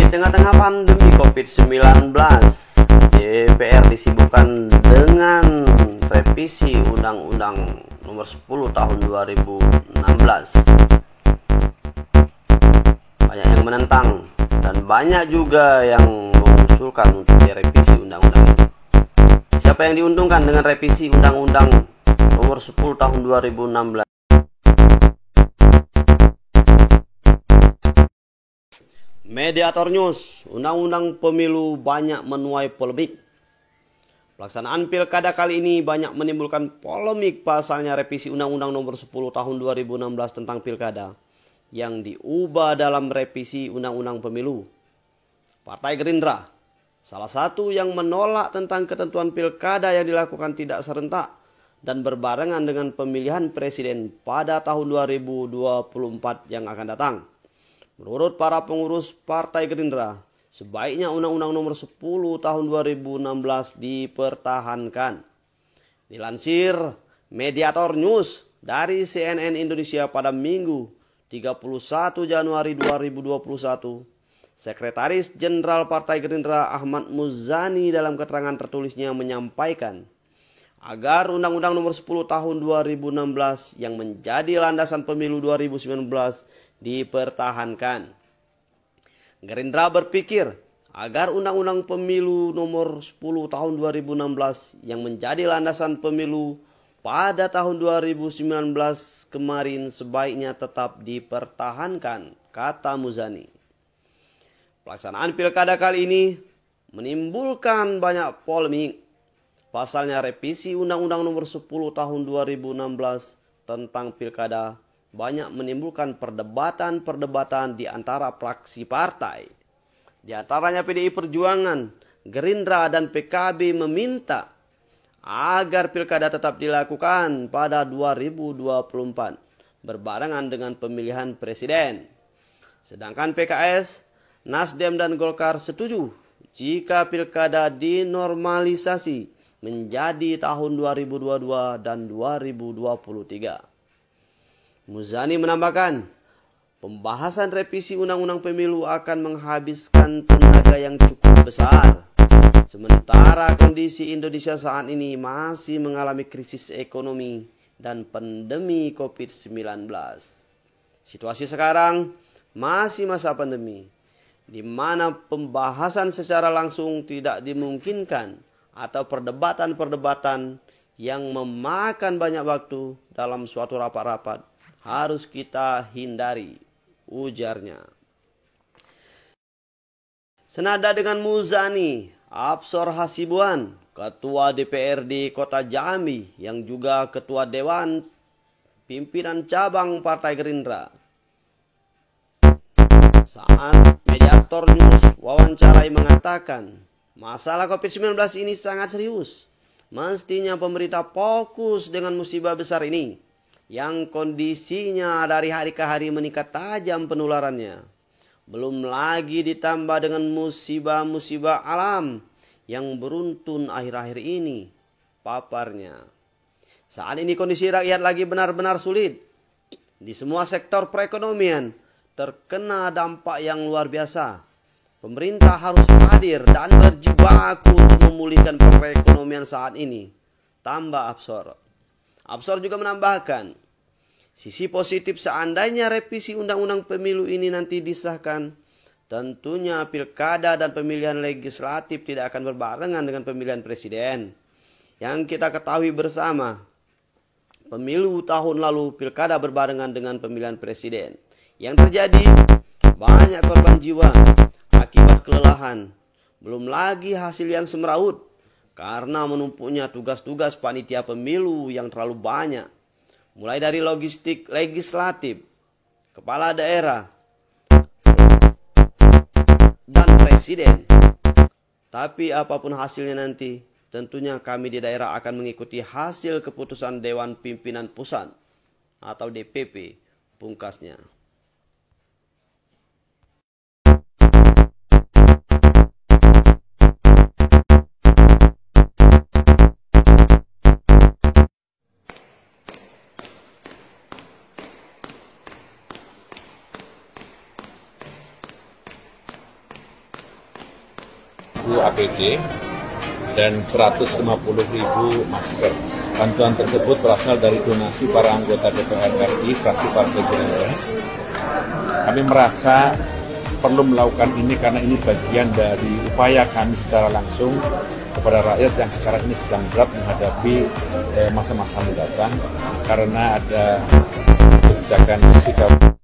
tengah-tengah pandemi COVID-19, DPR disibukkan dengan revisi Undang-Undang Nomor 10 Tahun 2016. Banyak yang menentang dan banyak juga yang mengusulkan untuk direvisi undang-undang itu. Siapa yang diuntungkan dengan revisi Undang-Undang Nomor 10 Tahun 2016? Mediator News, Undang-Undang Pemilu banyak menuai polemik. Pelaksanaan pilkada kali ini banyak menimbulkan polemik pasalnya revisi Undang-Undang Nomor 10 Tahun 2016 tentang pilkada yang diubah dalam revisi Undang-Undang Pemilu. Partai Gerindra, salah satu yang menolak tentang ketentuan pilkada yang dilakukan tidak serentak dan berbarengan dengan pemilihan presiden pada tahun 2024 yang akan datang. Menurut para pengurus Partai Gerindra, sebaiknya Undang-Undang Nomor 10 Tahun 2016 dipertahankan. Dilansir Mediator News dari CNN Indonesia pada Minggu 31 Januari 2021, Sekretaris Jenderal Partai Gerindra Ahmad Muzani dalam keterangan tertulisnya menyampaikan agar Undang-Undang Nomor 10 Tahun 2016 yang menjadi landasan pemilu 2019 dipertahankan. Gerindra berpikir agar Undang-Undang Pemilu Nomor 10 Tahun 2016 yang menjadi landasan pemilu pada tahun 2019 kemarin sebaiknya tetap dipertahankan, kata Muzani. Pelaksanaan pilkada kali ini menimbulkan banyak polemik. Pasalnya revisi Undang-Undang Nomor 10 Tahun 2016 tentang pilkada banyak menimbulkan perdebatan di antara fraksi partai. Di antaranya PDI Perjuangan, Gerindra, dan PKB meminta agar pilkada tetap dilakukan pada 2024 berbarengan dengan pemilihan presiden. Sedangkan PKS, Nasdem, dan Golkar setuju jika pilkada dinormalisasi menjadi tahun 2022 dan 2023. Muzani menambahkan, pembahasan revisi Undang-Undang Pemilu akan menghabiskan tenaga yang cukup besar. Sementara kondisi Indonesia saat ini masih mengalami krisis ekonomi dan pandemi COVID-19. Situasi sekarang masih masa pandemi, di mana pembahasan secara langsung tidak dimungkinkan atau perdebatan-perdebatan yang memakan banyak waktu dalam suatu rapat-rapat harus kita hindari, ujarnya. Senada dengan Muzani, Absor Hasibuan, Ketua DPRD Kota Jambi yang juga Ketua Dewan Pimpinan Cabang Partai Gerindra, saat Mediator News wawancarai mengatakan, masalah COVID-19 ini sangat serius. Mestinya pemerintah fokus dengan musibah besar ini yang kondisinya dari hari ke hari meningkat tajam penularannya. Belum lagi ditambah dengan musibah-musibah alam yang beruntun akhir-akhir ini, paparnya. Saat ini kondisi rakyat lagi benar-benar sulit. Di semua sektor perekonomian terkena dampak yang luar biasa. Pemerintah harus hadir dan berjibaku untuk memulihkan perekonomian saat ini, tambah Absor. Absor juga menambahkan, sisi positif seandainya revisi Undang-Undang Pemilu ini nanti disahkan, tentunya pilkada dan pemilihan legislatif tidak akan berbarengan dengan pemilihan presiden. Yang kita ketahui bersama, pemilu tahun lalu pilkada berbarengan dengan pemilihan presiden. Yang terjadi banyak korban jiwa akibat kelelahan, belum lagi hasil yang semeraut karena menumpuknya tugas-tugas panitia pemilu yang terlalu banyak, mulai dari logistik legislatif, kepala daerah, dan presiden. Tapi apapun hasilnya nanti, tentunya kami di daerah akan mengikuti hasil keputusan Dewan Pimpinan Pusat atau DPP, pungkasnya. APD dan 150.000 masker. Bantuan tersebut berasal dari donasi para anggota DPR RI fraksi Partai Gerindra. Kami merasa perlu melakukan ini karena ini bagian dari upaya kami secara langsung kepada rakyat yang sekarang ini sedang berat menghadapi masa-masa mendatang karena ada kebijakan fiskal.